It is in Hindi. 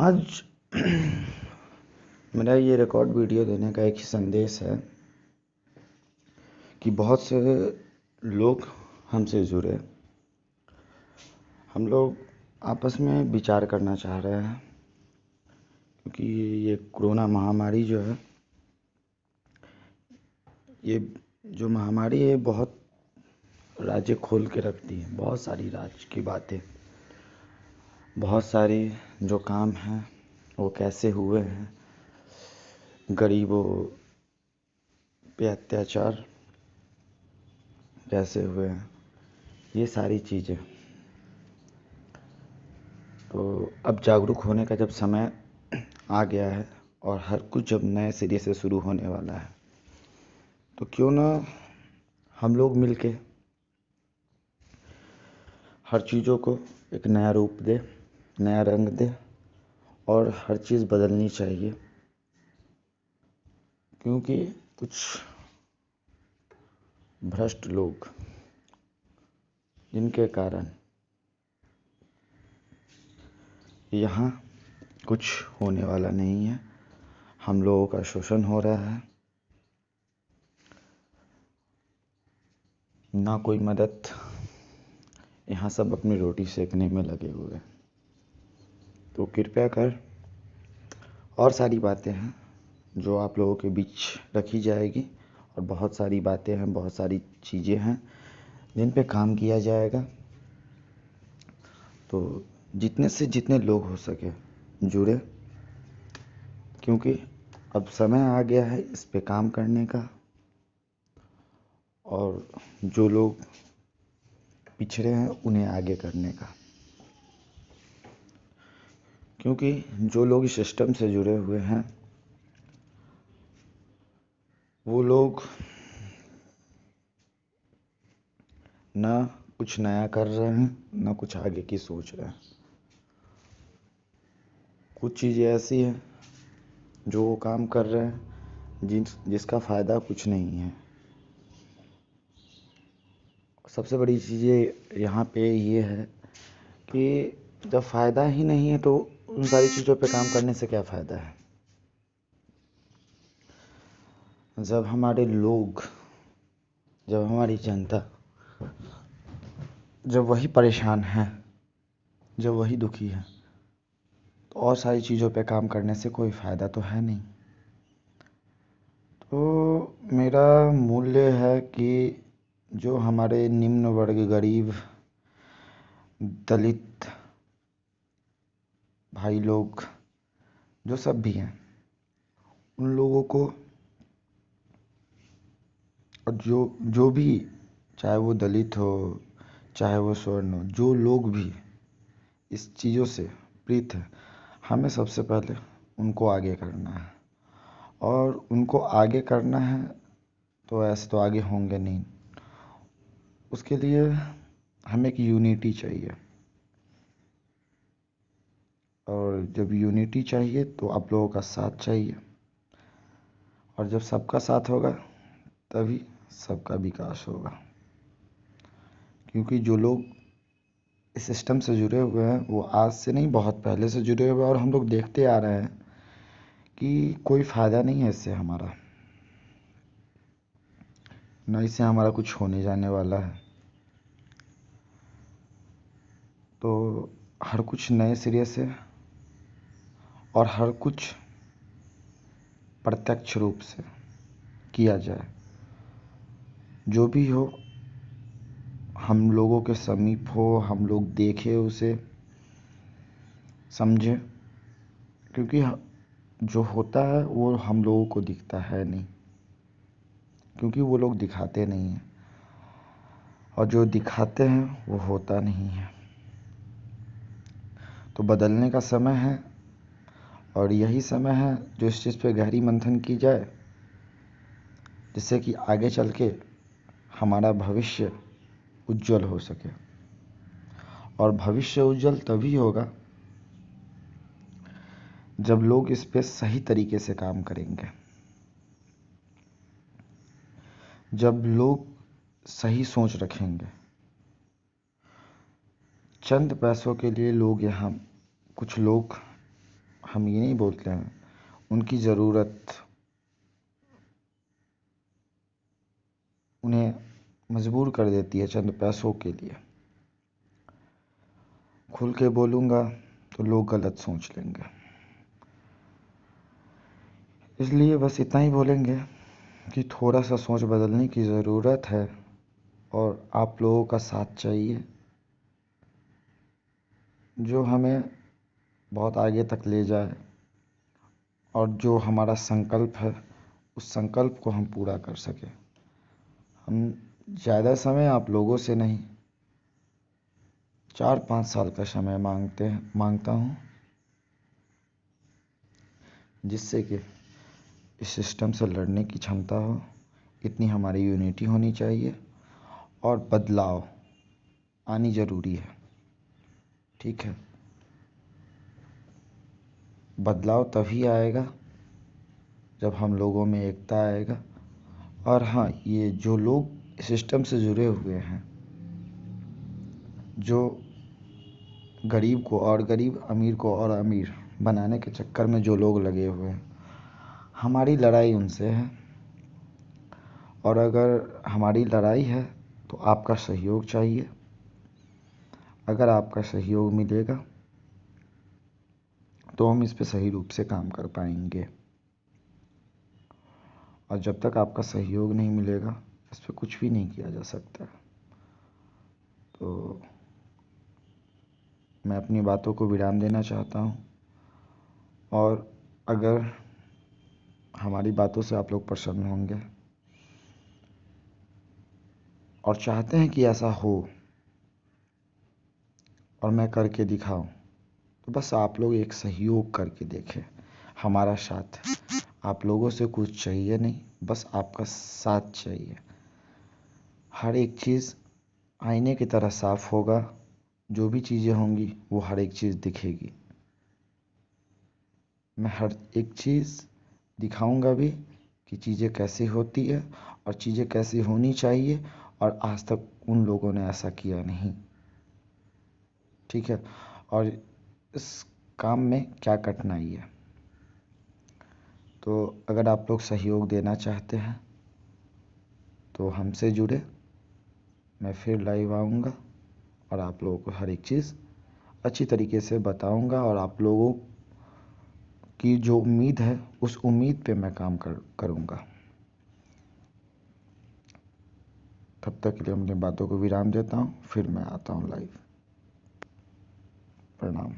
आज मेरा ये रिकॉर्ड वीडियो देने का एक ही संदेश है कि बहुत से लोग हमसे जुड़े। हम लोग आपस में विचार करना चाह रहे हैं क्योंकि ये कोरोना महामारी जो है, ये जो महामारी है बहुत राज्य खोल के रखती है। बहुत सारी राज्य की बातें, बहुत सारी जो काम हैं वो कैसे हुए हैं, गरीबों पे अत्याचार कैसे हुए हैं, ये सारी चीज़ें। तो अब जागरूक होने का जब समय आ गया है और हर कुछ जब नए सिरे से शुरू होने वाला है, तो क्यों ना हम लोग मिलके हर चीज़ों को एक नया रूप दे, नया रंग दे और हर चीज़ बदलनी चाहिए। क्योंकि कुछ भ्रष्ट लोग जिनके कारण यहाँ कुछ होने वाला नहीं है, हम लोगों का शोषण हो रहा है, ना कोई मदद, यहाँ सब अपनी रोटी सेकने में लगे हुए हैं। तो कृपया कर, और सारी बातें हैं जो आप लोगों के बीच रखी जाएगी और बहुत सारी बातें हैं, बहुत सारी चीज़ें हैं जिन पे काम किया जाएगा। तो जितने से जितने लोग हो सके जुड़े, क्योंकि अब समय आ गया है इस पे काम करने का। और जो लोग पिछड़े हैं उन्हें आगे करने का, क्योंकि जो लोग इस सिस्टम से जुड़े हुए हैं वो लोग ना कुछ नया कर रहे हैं, ना कुछ आगे की सोच रहे हैं। कुछ चीज़ें ऐसी हैं जो वो काम कर रहे हैं जिसका फ़ायदा कुछ नहीं है। सबसे बड़ी चीज़ें यहाँ पे ये है कि जब फ़ायदा ही नहीं है तो उन सारी चीज़ों पे काम करने से क्या फ़ायदा है। जब हमारे लोग, जब हमारी जनता, जब वही परेशान है, जब वही दुखी है, तो और सारी चीज़ों पे काम करने से कोई फ़ायदा तो है नहीं। तो मेरा मूल्य है कि जो हमारे निम्न वर्ग, गरीब, दलित भाई लोग जो सब भी हैं, उन लोगों को, और जो भी, चाहे वो दलित हो, चाहे वो स्वर्ण हो, जो लोग भी इस चीज़ों से प्रीत है, हमें सबसे पहले उनको आगे करना है। और उनको आगे करना है तो ऐसे तो आगे होंगे नहीं। उसके लिए हमें एक यूनिटी चाहिए, और जब यूनिटी चाहिए तो आप लोगों का साथ चाहिए। और जब सबका साथ होगा तभी सबका विकास होगा। क्योंकि जो लोग इस सिस्टम से जुड़े हुए हैं वो आज से नहीं, बहुत पहले से जुड़े हुए हैं। और हम लोग देखते आ रहे हैं कि कोई फ़ायदा नहीं है इससे हमारा, ना इससे हमारा कुछ होने जाने वाला है। तो हर कुछ नए सिरे से और हर कुछ प्रत्यक्ष रूप से किया जाए। जो भी हो हम लोगों के समीप हो, हम लोग देखें उसे, समझें। क्योंकि जो होता है वो हम लोगों को दिखता है नहीं, क्योंकि वो लोग दिखाते नहीं हैं, और जो दिखाते हैं वो होता नहीं है। तो बदलने का समय है, और यही समय है जो इस चीज़ पे गहरी मंथन की जाए, जिससे कि आगे चल के हमारा भविष्य उज्जवल हो सके। और भविष्य उज्जवल तभी होगा जब लोग इस पे सही तरीके से काम करेंगे, जब लोग सही सोच रखेंगे। चंद पैसों के लिए लोग यहाँ, कुछ लोग हम ये नहीं बोलते हैं, उनकी ज़रूरत उन्हें मजबूर कर देती है चंद पैसों के लिए। खुल के बोलूँगा तो लोग गलत सोच लेंगे, इसलिए बस इतना ही बोलेंगे कि थोड़ा सा सोच बदलने की ज़रूरत है और आप लोगों का साथ चाहिए, जो हमें बहुत आगे तक ले जाए और जो हमारा संकल्प है उस संकल्प को हम पूरा कर सकें। हम ज़्यादा समय आप लोगों से नहीं, 4-5 साल का समय मांगता हूँ, जिससे कि इस सिस्टम से लड़ने की क्षमता हो। इतनी हमारी यूनिटी होनी चाहिए और बदलाव आनी ज़रूरी है। ठीक है, बदलाव तभी आएगा जब हम लोगों में एकता आएगा। और हाँ, ये जो लोग सिस्टम से जुड़े हुए हैं, जो गरीब को और गरीब, अमीर को और अमीर बनाने के चक्कर में जो लोग लगे हुए हैं, हमारी लड़ाई उनसे है। और अगर हमारी लड़ाई है तो आपका सहयोग चाहिए। अगर आपका सहयोग मिलेगा तो हम इस पे सही रूप से काम कर पाएंगे, और जब तक आपका सहयोग नहीं मिलेगा इस पे कुछ भी नहीं किया जा सकता। तो मैं अपनी बातों को विराम देना चाहता हूँ, और अगर हमारी बातों से आप लोग प्रसन्न होंगे और चाहते हैं कि ऐसा हो और मैं करके दिखाऊं, तो बस आप लोग एक सहयोग करके देखें। हमारा साथ है, आप लोगों से कुछ चाहिए नहीं, बस आपका साथ चाहिए। हर एक चीज़ आईने की तरह साफ होगा, जो भी चीज़ें होंगी वो हर एक चीज़ दिखेगी। मैं हर एक चीज़ दिखाऊंगा भी कि चीज़ें कैसे होती है और चीज़ें कैसी होनी चाहिए, और आज तक उन लोगों ने ऐसा किया नहीं। ठीक है, और इस काम में क्या कठिनाई है। तो अगर आप लोग सहयोग देना चाहते हैं तो हमसे जुड़े, मैं फिर लाइव आऊँगा और आप लोगों को हर एक चीज़ अच्छी तरीके से बताऊँगा, और आप लोगों की जो उम्मीद है उस उम्मीद पे मैं काम करूँगा। तब तक के लिए अपनी बातों को विराम देता हूँ, फिर मैं आता हूँ लाइव। प्रणाम।